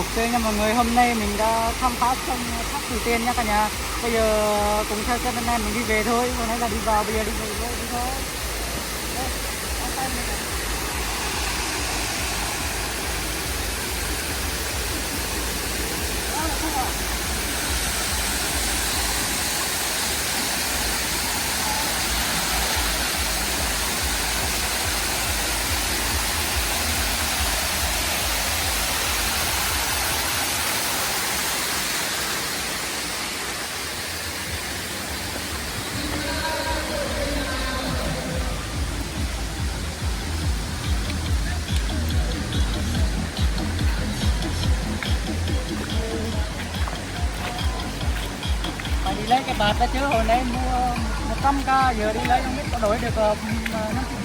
Ok nha mọi người, hôm nay mình đã khám phá xong tháp Cửu Tiên nha cả nhà. Bây giờ cùng theo chân anh em mình đi về thôi. Hồi nãy là đi vào, bây giờ đi về thôi, đi thôi. Đây, ăn tay mình này. Đó là không à? Phải đi lấy cái bạt đó chứ, hồi nãy mua 100k, giờ đi lấy không biết có đổi được 50